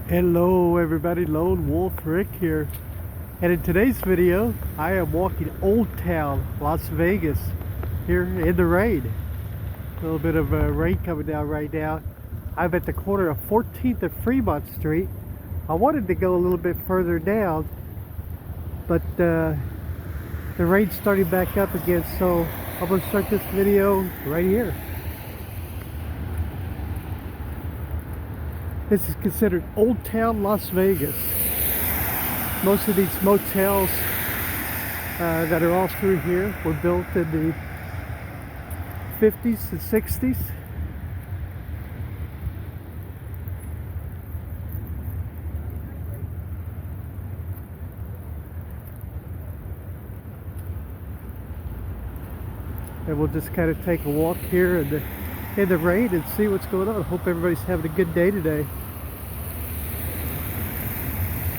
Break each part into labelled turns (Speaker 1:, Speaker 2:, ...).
Speaker 1: Hello everybody, Lone Wolf Rick here, and in today's video I am walking Oldtown Las Vegas here in the rain. A little bit of rain coming down right now. I'm at the corner of 14th and Fremont Street. I wanted to go a little bit further down, but the rain's starting back up again, so I'm going to start this video right here. This is considered Oldtown Las Vegas. Most of these motels that are all through here were built in the 50s and 60s. And we'll just kind of take a walk here in the rain and see what's going on. Hope everybody's having a good day today.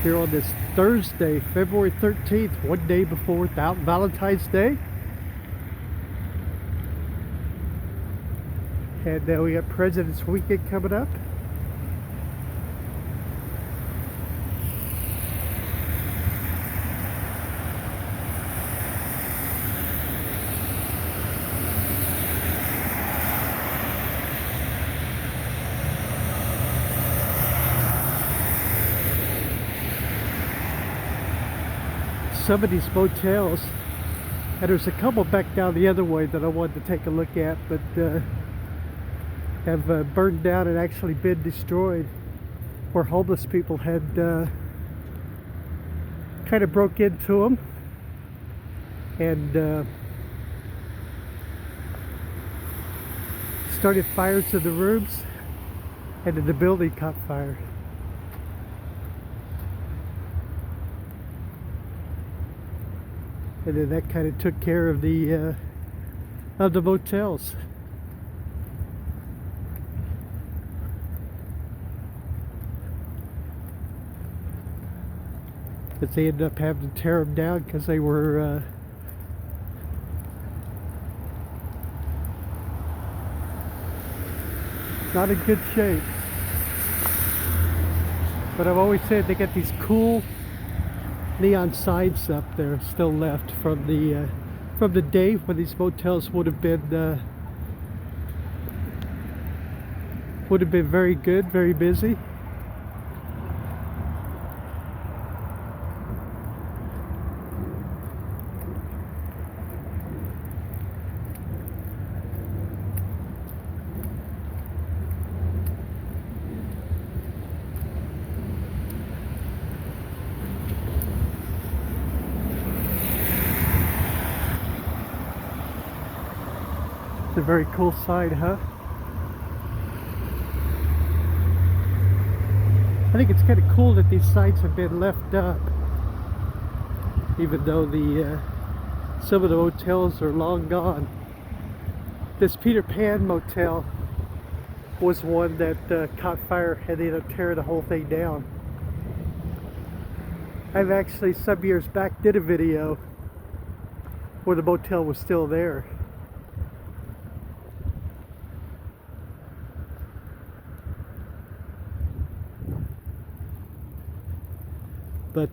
Speaker 1: Here on this Thursday, February 13th, one day before Valentine's Day. And we got President's Weekend coming up. Some of these motels, and there's a couple back down the other way that I wanted to take a look at, but have burned down and actually been destroyed, where homeless people had kind of broke into them and started fires in the rooms, and then the building caught fire. And then that kind of took care of the motels. But they ended up having to tear them down because they were not in good shape. But I've always said they got these cool neon signs up there still left from the day when these motels would have been very good, very busy. It's a very cool sign, huh? I think it's kind of cool that these signs have been left up, even though some of the motels are long gone. This Peter Pan motel was one that caught fire and they ended up tearing the whole thing down. I've actually some years back did a video where the motel was still there. But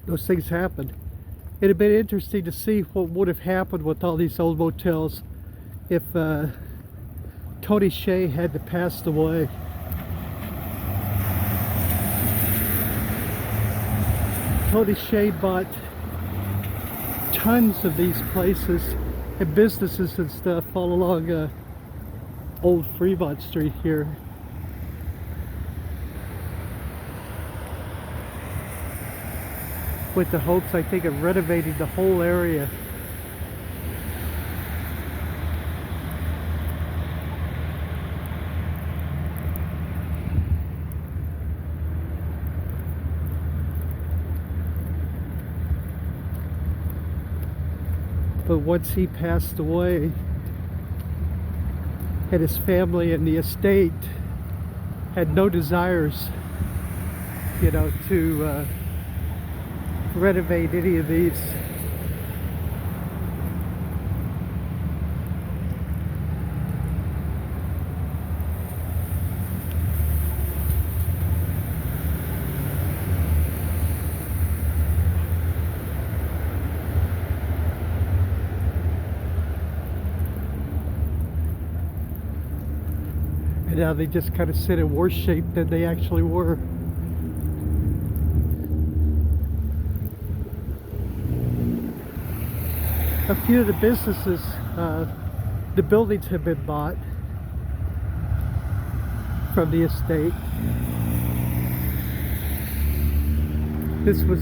Speaker 1: those things happen. It'd have been interesting to see what would have happened with all these old motels if Tony Hsieh hadn't passed away. Tony Hsieh bought tons of these places and businesses and stuff all along old Fremont Street here. With the hopes, I think, of renovating the whole area. But once he passed away, and his family and the estate had no desires, to renovate any of these. And now they just kind of sit in worse shape than they actually were. A few of the businesses, the buildings have been bought from the estate. This was,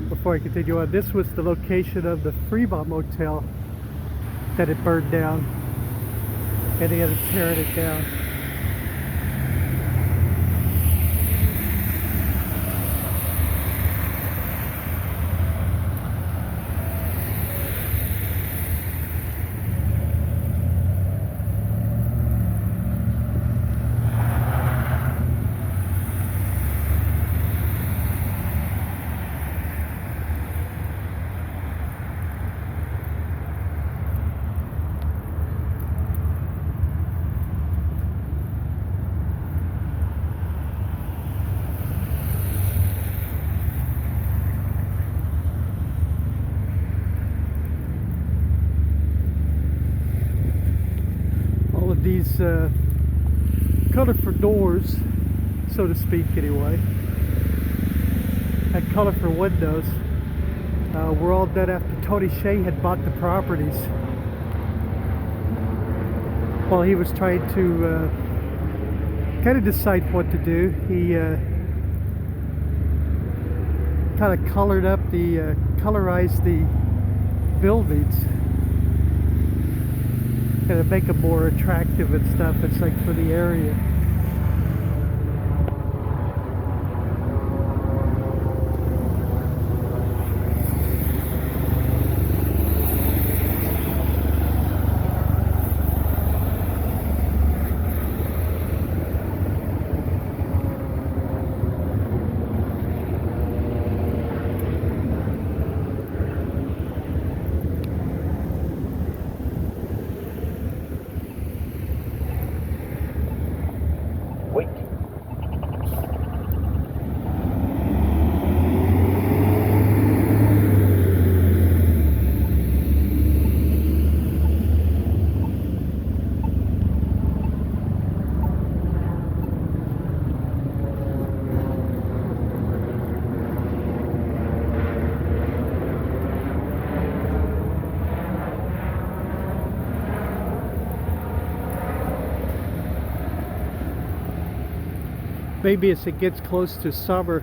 Speaker 1: before I continue on, this was the location of the Fremont Motel that had burned down, and they had to tear it down. These colorful doors, so to speak anyway, and colorful windows were all done after Tony Hsieh had bought the properties. While he was trying to kind of decide what to do, he kind of colorized the buildings and to make them more attractive and stuff. It's like for the area.
Speaker 2: Wait.
Speaker 1: Maybe as it gets close to summer,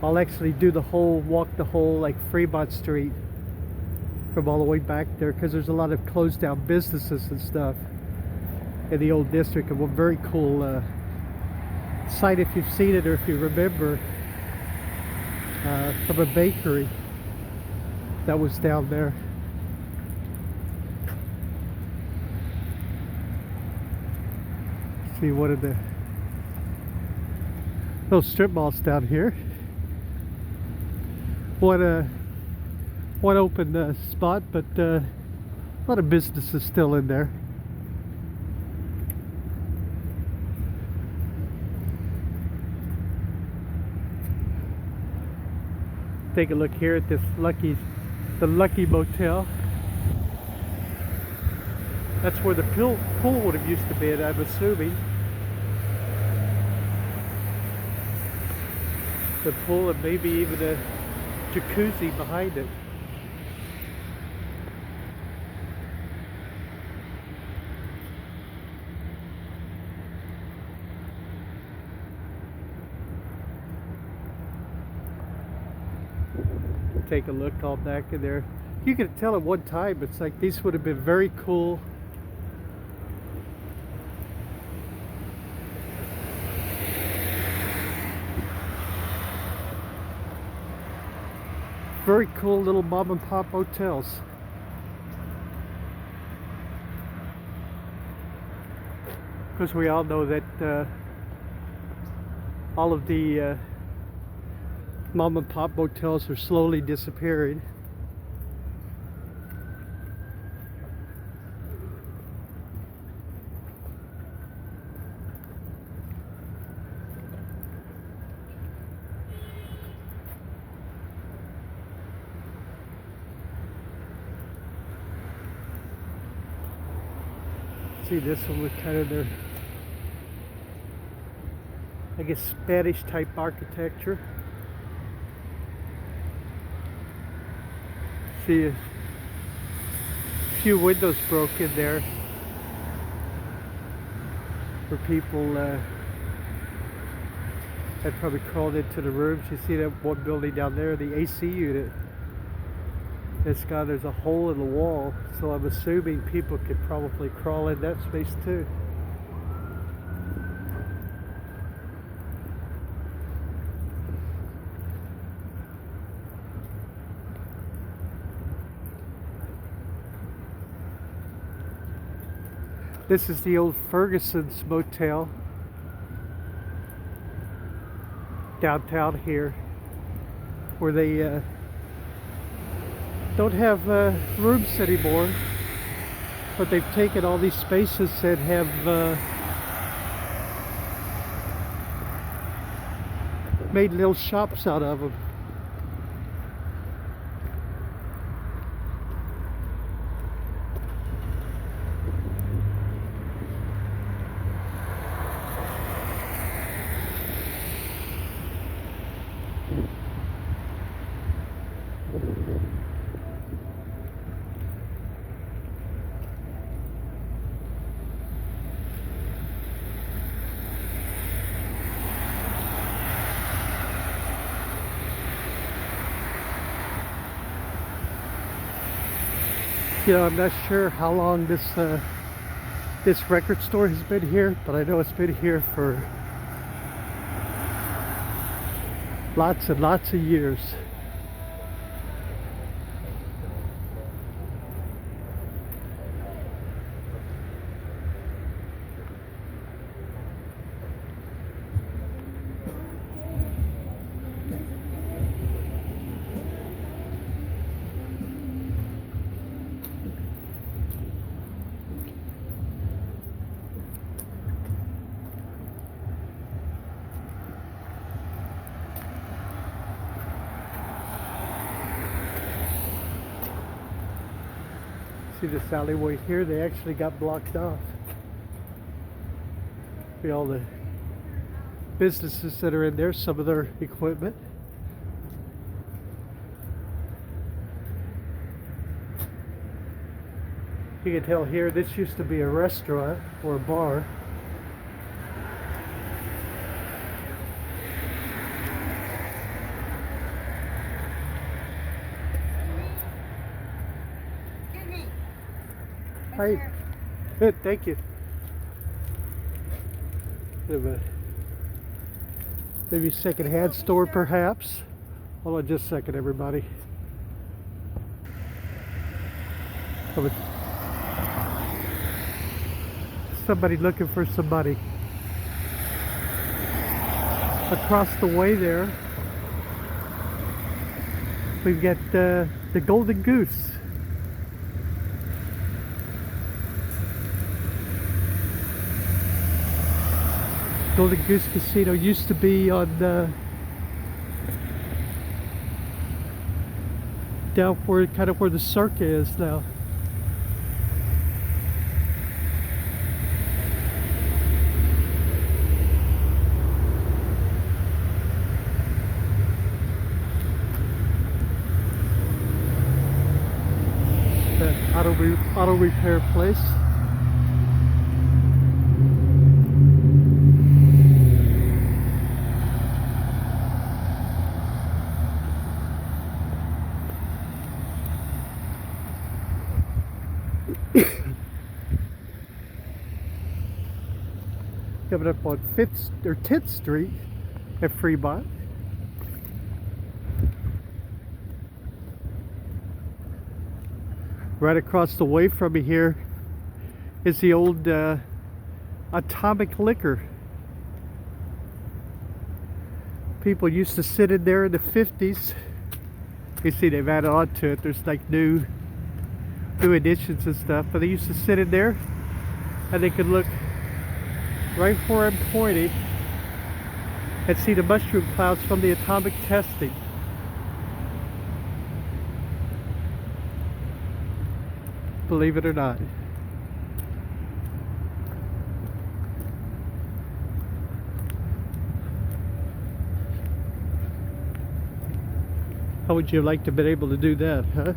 Speaker 1: I'll actually do walk the whole like Fremont Street from all the way back there, because there's a lot of closed down businesses and stuff in the old district. And one very cool site, if you've seen it or if you remember, from a bakery that was down there. See one of the little strip malls down here. One open spot, but a lot of businesses still in there. Take a look here at this the Lucky Motel. That's where the pool would have used to be, I'm assuming. The pool and maybe even a jacuzzi behind it. Take a look all back in there. You could tell at one time it's like these would have been very cool. Very cool little mom and pop hotels. Because we all know that all of the mom and pop motels are slowly disappearing. See, this one with kind of their, I guess, Spanish type architecture. See a few windows broke in there where people had probably crawled into the rooms. You see that one building down there, the AC unit. There's a hole in the wall, so I'm assuming people could probably crawl in that space too. This is the old Ferguson's Motel downtown here, where they don't have rooms anymore, but they've taken all these spaces and have made little shops out of them. You know, I'm not sure how long this record store has been here, but I know it's been here for lots and lots of years. See this alleyway here, they actually got blocked off. See all the businesses that are in there, some of their equipment. You can tell here, this used to be a restaurant or a bar. Hi. Good, thank you. Bit of a maybe second-hand store, perhaps. Hold on just a second, everybody. Somebody looking for some money. Across the way there, we've got the Golden Goose. Golden Goose Casino used to be on down where kind of where the Circa is now. Auto repair place. Coming up on 5th or 10th Street at Fremont. Right across the way from me here is the old Atomic Liquor. People used to sit in there in the 50s. You see they've added on to it. There's like new additions and stuff, but they used to sit in there and they could look right where I'm pointing and see the mushroom clouds from the atomic testing. Believe it or not. How would you like to be able to do that, huh?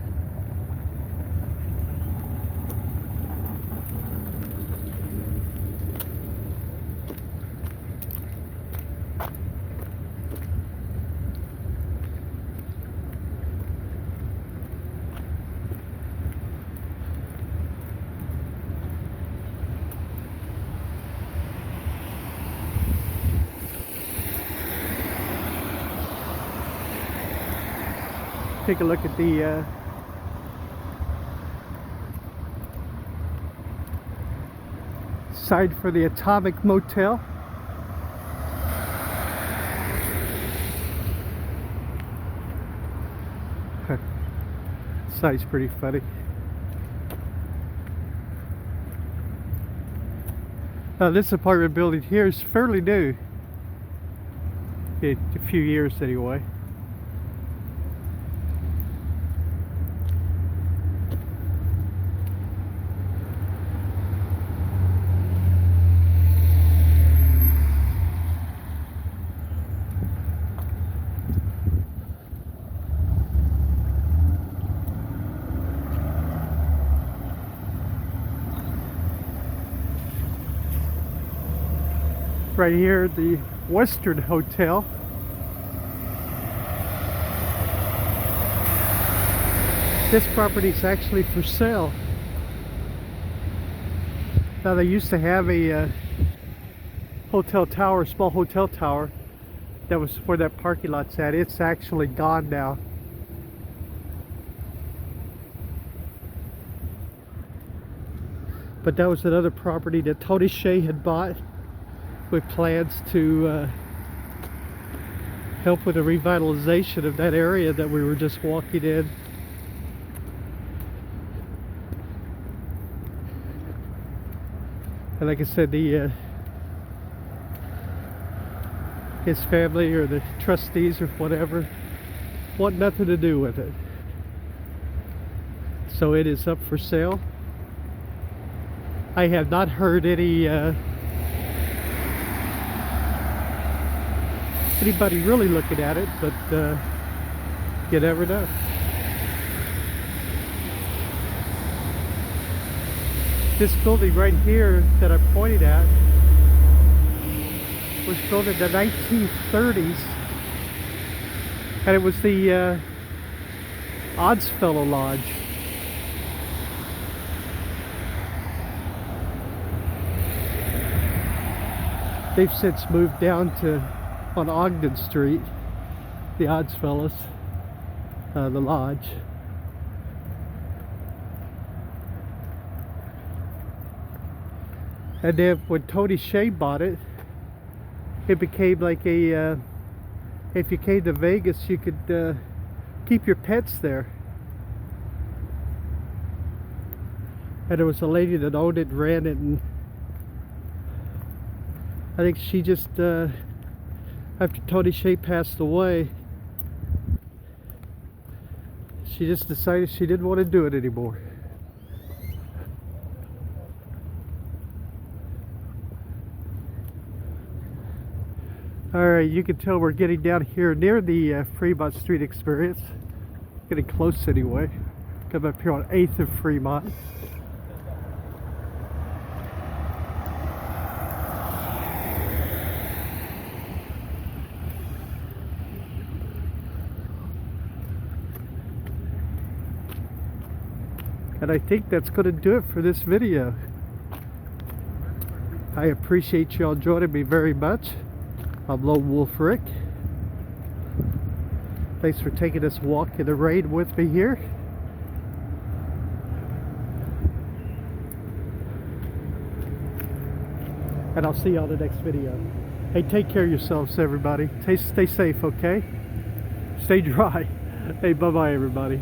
Speaker 1: Take a look at the sign for the Atomic Motel. Sign's pretty funny. This apartment building here is fairly new. A few years anyway. Right here, the Western Hotel. This property is actually for sale. Now, they used to have a hotel tower, small hotel tower. That was where that parking lot's at. It's actually gone now. But that was another property that Tony Hsieh had bought, with plans to help with the revitalization of that area that we were just walking in. And like I said, his family or the trustees or whatever want nothing to do with it. So it is up for sale. I have not heard anybody really looking at it, but you never know. This building right here that I pointed at was built in the 1930s, and it was the Oddfellow Lodge. They've since moved down to on Ogden Street, the Oddfellows, the lodge. And then when Tony Hsieh bought it, it became like a, if you came to Vegas, you could keep your pets there. And there was a lady that owned it and ran it, and I think she just, after Tony Hsieh passed away, she just decided she didn't want to do it anymore. Alright, you can tell we're getting down here near the Fremont Street Experience. Getting close anyway. Come up here on 8th and Fremont. And I think that's going to do it for this video. I appreciate y'all joining me very much. I'm Lone Wolf Rick. Thanks for taking this walk in the rain with me here. And I'll see you on the next video. Hey, take care of yourselves, everybody. Stay safe, okay? Stay dry. Hey, bye-bye, everybody.